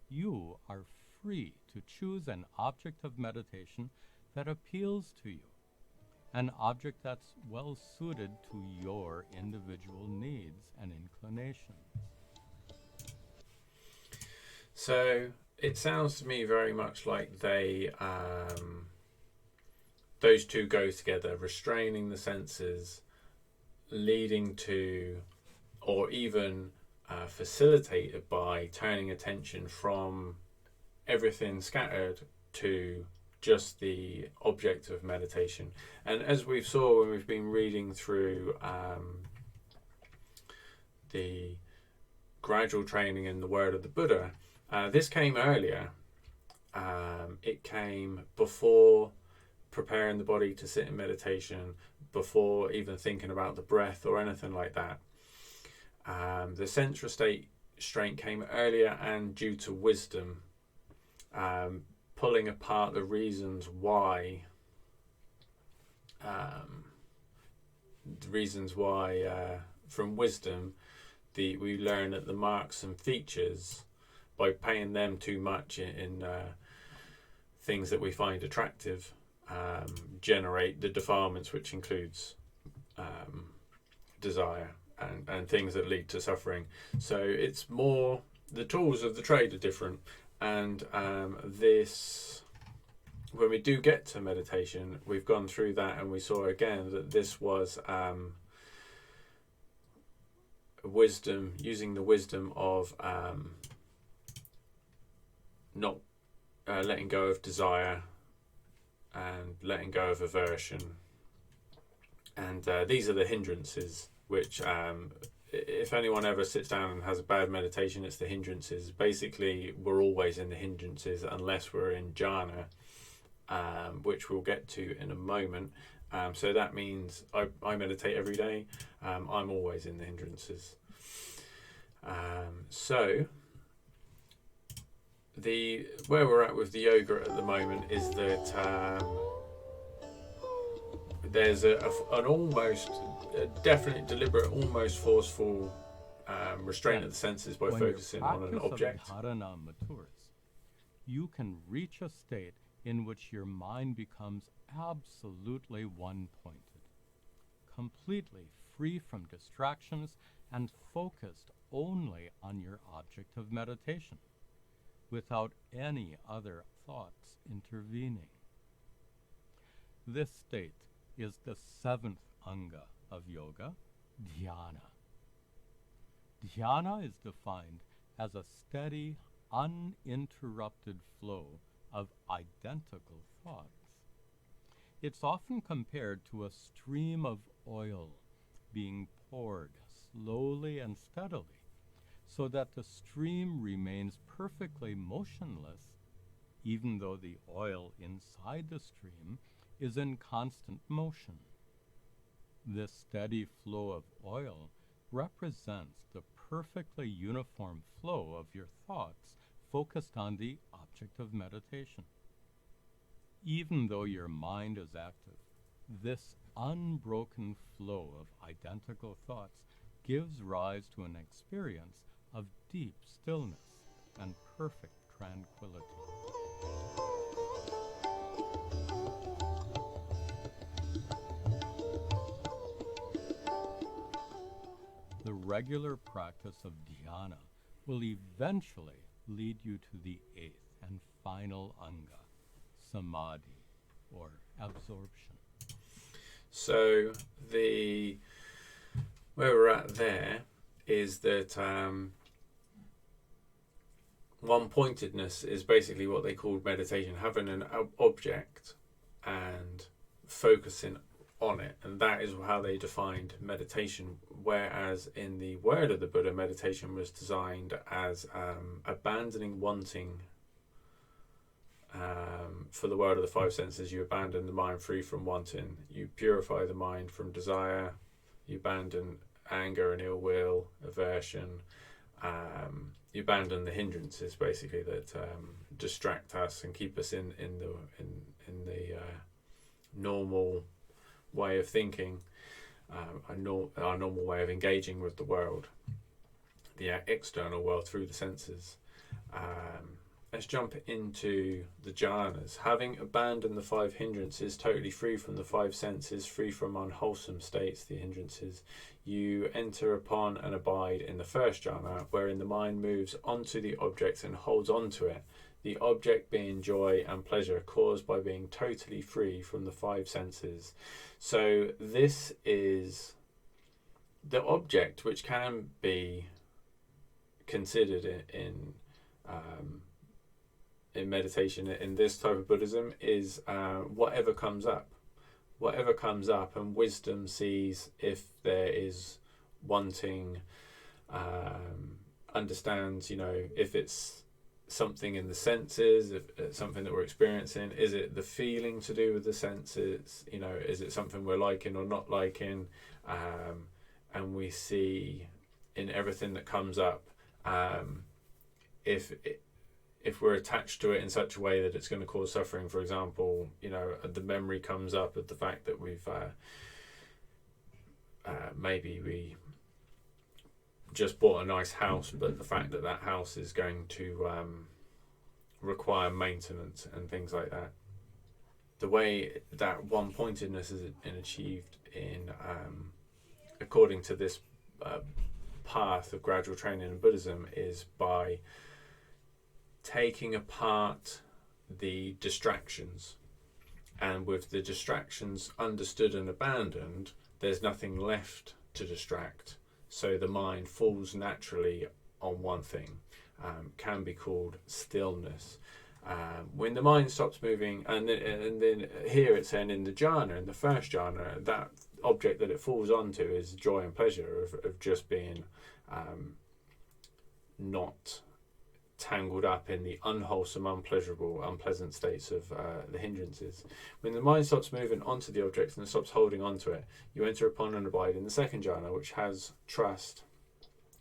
You are free to choose an object of meditation that appeals to you, an object that's well suited to your individual needs and inclinations. So it sounds to me very much like those two go together, restraining the senses, leading to, or even facilitated by turning attention from everything scattered to just the object of meditation. And as we've saw when we've been reading through the Gradual Training in the Word of the Buddha, this came earlier It came before preparing the body to sit in meditation, before even thinking about the breath or anything like that. The central state restraint came earlier and due to wisdom, pulling apart the reasons why from wisdom we learn that the marks and features, by paying them too much in things that we find attractive, generate the defilements, which includes desire and things that lead to suffering. So it's more, the tools of the trade are different, and this, when we do get to meditation, we've gone through that and we saw again that this was wisdom, using the wisdom of not letting go of desire and letting go of aversion, and these are the hindrances which if anyone ever sits down and has a bad meditation, it's the hindrances. Basically, we're always in the hindrances unless we're in jhana, which we'll get to in a moment. So that means I meditate every day. I'm always in the hindrances. So where we're at with the yoga at the moment is that there's an almost definite, deliberate, almost forceful restraint of the senses by focusing on an object. When your practice of dharana matures, you can reach a state in which your mind becomes absolutely one-pointed, completely free from distractions and focused only on your object of meditation, without any other thoughts intervening. This state is the seventh anga of yoga, dhyana. Dhyana is defined as a steady, uninterrupted flow of identical thoughts. It's often compared to a stream of oil being poured slowly and steadily, so that the stream remains perfectly motionless, even though the oil inside the stream is in constant motion. This steady flow of oil represents the perfectly uniform flow of your thoughts focused on the object of meditation. Even though your mind is active, this unbroken flow of identical thoughts gives rise to an experience of deep stillness and perfect tranquility. The regular practice of dhyana will eventually lead you to the eighth and final anga, samadhi, or absorption. So where we're at there is that one-pointedness is basically what they call meditation, having an object and focusing on it, and that is how they defined meditation. Whereas in the word of the Buddha, meditation was designed as abandoning wanting. For the world of the five senses, you abandon the mind free from wanting, you purify the mind from desire, you abandon anger and ill will, aversion, you abandon the hindrances basically that distract us and keep us in the normal way of thinking, our normal way of engaging with the world, the external world through the senses. Let's jump into the jhanas. Having abandoned the five hindrances, totally free from the five senses, free from unwholesome states, the hindrances, you enter upon and abide in the first jhana, wherein the mind moves onto the object and holds onto it, the object being joy and pleasure caused by being totally free from the five senses. So this is the object which can be considered in meditation in this type of Buddhism is whatever comes up, and wisdom sees if there is wanting, understands, if it's something in the senses, if it's something that we're experiencing? Is it the feeling to do with the senses? You know, is it something we're liking or not liking? And we see in everything that comes up, if we're attached to it in such a way that it's going to cause suffering. For example, you know, the memory comes up of the fact that we've maybe we just bought a nice house, but the fact that that house is going to require maintenance and things like that. The way that one-pointedness is achieved in, according to this path of gradual training in Buddhism, is by taking apart the distractions. And with the distractions understood and abandoned, there's nothing left to distract. So the mind falls naturally on one thing, can be called stillness. When the mind stops moving, and then here it's saying in the jhana, in the first jhana, that object that it falls onto is joy and pleasure of just being not tangled up in the unwholesome, unpleasurable, unpleasant states of the hindrances. When the mind stops moving onto the object and stops holding onto it, you enter upon and abide in the second jhana, which has trust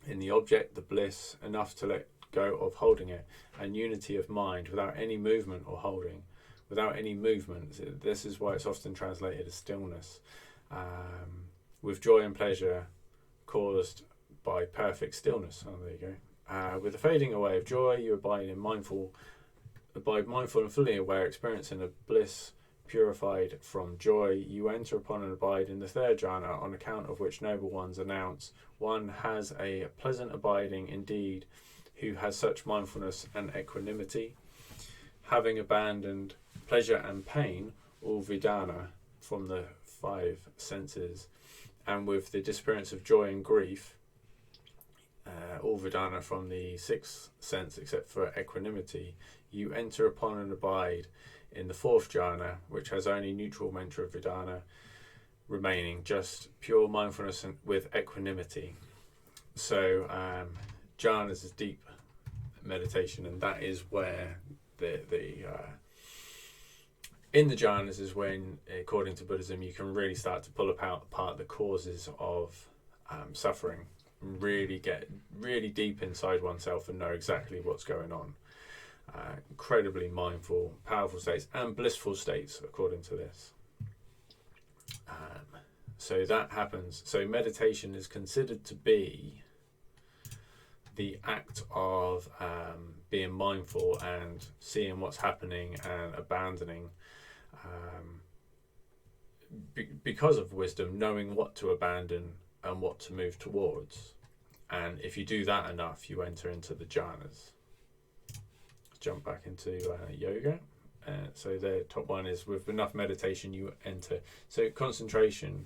in the object, the bliss, enough to let go of holding it, and unity of mind without any movement or holding, without any movement. This is why it's often translated as stillness, with joy and pleasure caused by perfect stillness. Oh, there you go. With the fading away of joy, you abide mindful and fully aware, experiencing a bliss purified from joy. You enter upon and abide in the third jhana, on account of which noble ones announce, one has a pleasant abiding indeed, who has such mindfulness and equanimity, having abandoned pleasure and pain, all vidana from the five senses, and with the disappearance of joy and grief, all vidana from the sixth sense except for equanimity, you enter upon and abide in the fourth jhana, which has only neutral mental vidana remaining, just pure mindfulness and with equanimity. So jhanas is deep meditation, and that is where in the jhanas is when, according to Buddhism, you can really start to pull apart the causes of suffering, really get really deep inside oneself and know exactly what's going on. Incredibly mindful, powerful states and blissful states, according to this. So that happens. So meditation is considered to be the act of being mindful and seeing what's happening and abandoning, because of wisdom, knowing what to abandon and what to move towards. And if you do that enough, you enter into the jhanas. Jump back into yoga. So the top one is, with enough meditation you enter. So concentration,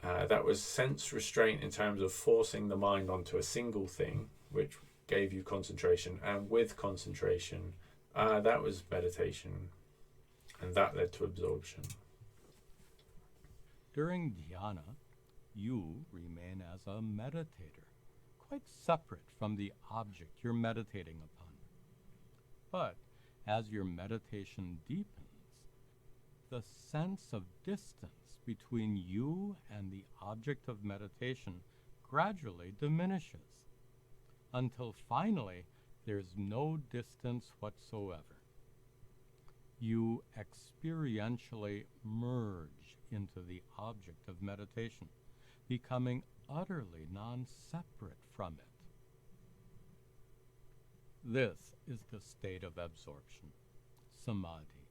that was sense restraint in terms of forcing the mind onto a single thing, which gave you concentration. And with concentration, that was meditation, and that led to absorption. During dhyana, you remain as a meditator, quite separate from the object you're meditating upon. But as your meditation deepens, the sense of distance between you and the object of meditation gradually diminishes, until finally there's no distance whatsoever. You experientially merge into the object of meditation, becoming utterly non-separate from it. This is the state of absorption, samadhi.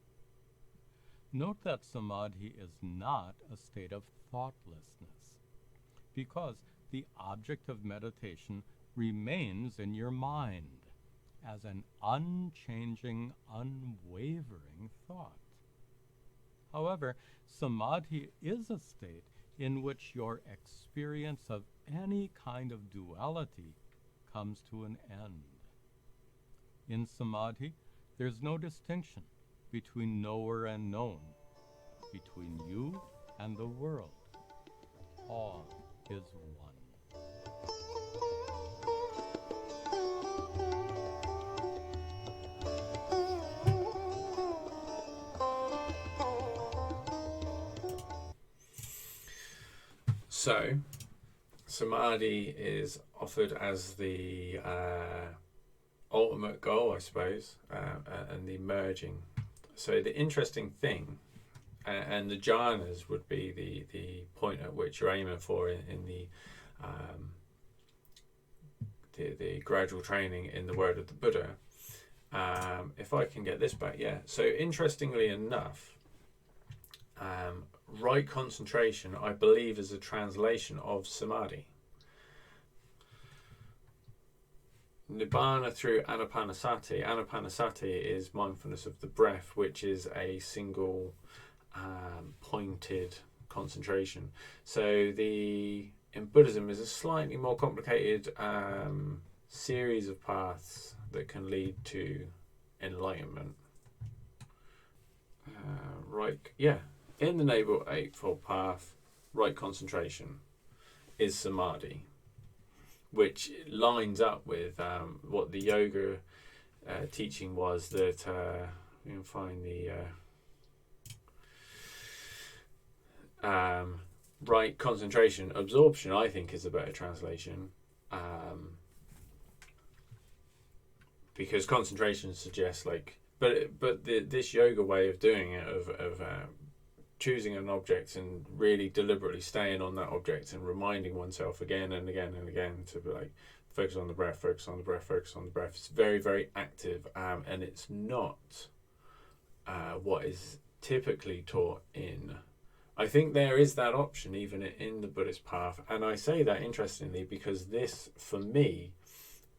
Note that samadhi is not a state of thoughtlessness, because the object of meditation remains in your mind as an unchanging, unwavering thought. However, samadhi is a state in which your experience of any kind of duality comes to an end. In samadhi, there's no distinction between knower and known, between you and the world. All is one. So, samadhi is offered as the ultimate goal, I suppose, and the merging. So the interesting thing, and the jhanas would be the point at which you're aiming for in the gradual training in the word of the Buddha. If I can get this back, yeah. So interestingly enough, right concentration, I believe, is a translation of samadhi. Nibbana through anapanasati. Anapanasati is mindfulness of the breath, which is a single pointed concentration. So in Buddhism is a slightly more complicated series of paths that can lead to enlightenment. In the Noble Eightfold Path, right concentration is samadhi, which lines up with what the yoga teaching was, that you can find the right concentration. Absorption, I think, is a better translation, because concentration suggests this yoga way of doing it, of choosing an object and really deliberately staying on that object and reminding oneself again and again and again to be focus on the breath, focus on the breath, focus on the breath. It's very, very active, and it's not what is typically taught in. I think there is that option even in the Buddhist path, and I say that interestingly because this, for me,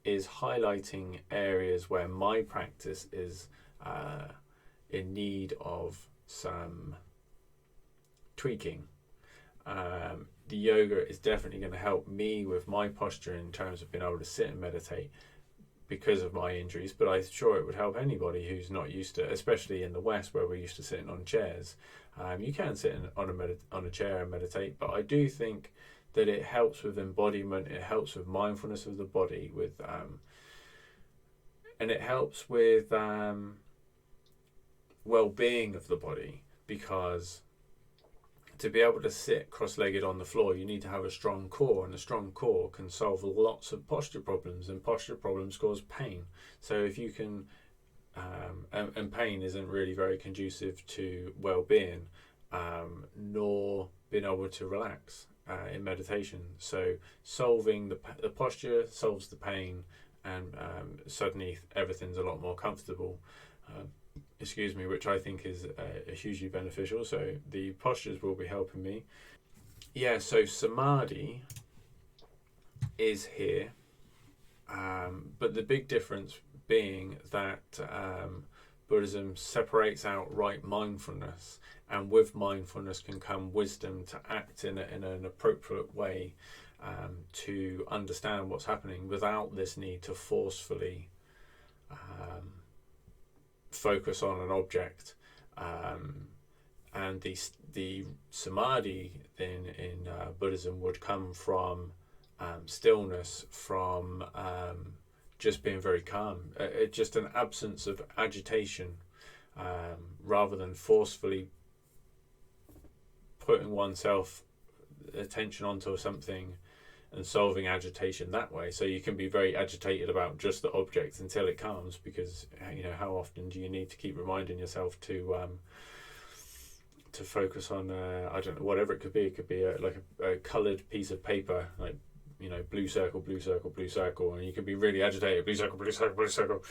is highlighting areas where my practice is in need of some tweaking. The yoga is definitely going to help me with my posture in terms of being able to sit and meditate because of my injuries, but I'm sure it would help anybody who's not used to, especially in the West where we're used to sitting on chairs. You can sit on a chair and meditate, but I do think that it helps with embodiment, it helps with mindfulness of the body, and it helps with well-being of the body, because to be able to sit cross-legged on the floor, you need to have a strong core, and a strong core can solve lots of posture problems, and posture problems cause pain. So if you can, and pain isn't really very conducive to well-being, nor being able to relax in meditation. So solving the posture solves the pain, and suddenly everything's a lot more comfortable. Which I think is hugely beneficial. So the postures will be helping me. Yeah, so samadhi is here, but the big difference being that Buddhism separates out right mindfulness, and with mindfulness can come wisdom to act in an appropriate way to understand what's happening without this need to forcefully focus on an object, and the samadhi in Buddhism would come from stillness, from just being very calm, just an absence of agitation, rather than forcefully putting oneself attention onto something and solving agitation that way. So you can be very agitated about just the object until it calms, because how often do you need to keep reminding yourself to focus on I don't know, whatever it could be. It could be a coloured piece of paper, like blue circle, blue circle, blue circle, and you can be really agitated, blue circle, blue circle, blue circle,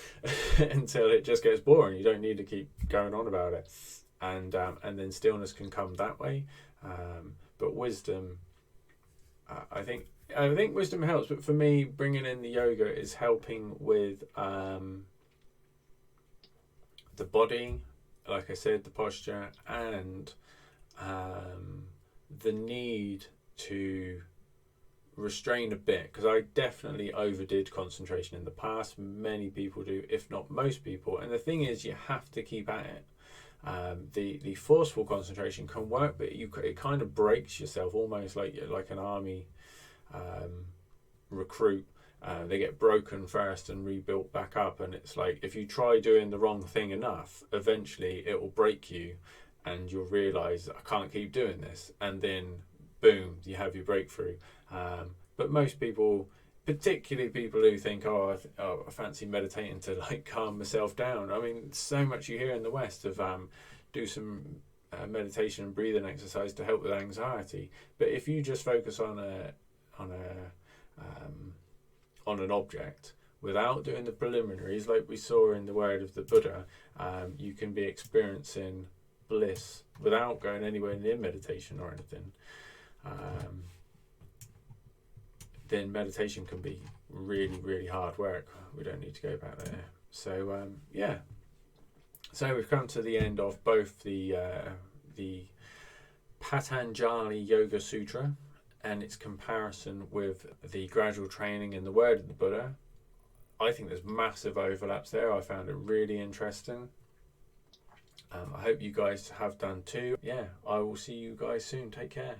until it just gets boring. You don't need to keep going on about it, and then stillness can come that way. But wisdom, I think wisdom helps, but for me, bringing in the yoga is helping with the body, like I said, the posture, and the need to restrain a bit, because I definitely overdid concentration in the past. Many people do, if not most people, and the thing is, you have to keep at it. The forceful concentration can work, but it kind of breaks yourself, almost like an army recruit. They get broken first and rebuilt back up, and it's like if you try doing the wrong thing enough, eventually it will break you and you'll realize I can't keep doing this, and then boom, you have your breakthrough. But most people, particularly people who think, I fancy meditating to like calm myself down. I mean, so much you hear in the West of do some meditation and breathing exercise to help with anxiety. But if you just focus on an object without doing the preliminaries, like we saw in the word of the Buddha, you can be experiencing bliss without going anywhere near meditation or anything. Then meditation can be really, really hard work. We don't need to go back there. So so we've come to the end of both the Patanjali Yoga Sutra and its comparison with the Gradual Training in the Word of the Buddha. I think there's massive overlaps there. I found it really interesting. I hope you guys have done too. Yeah, I will see you guys soon. Take care.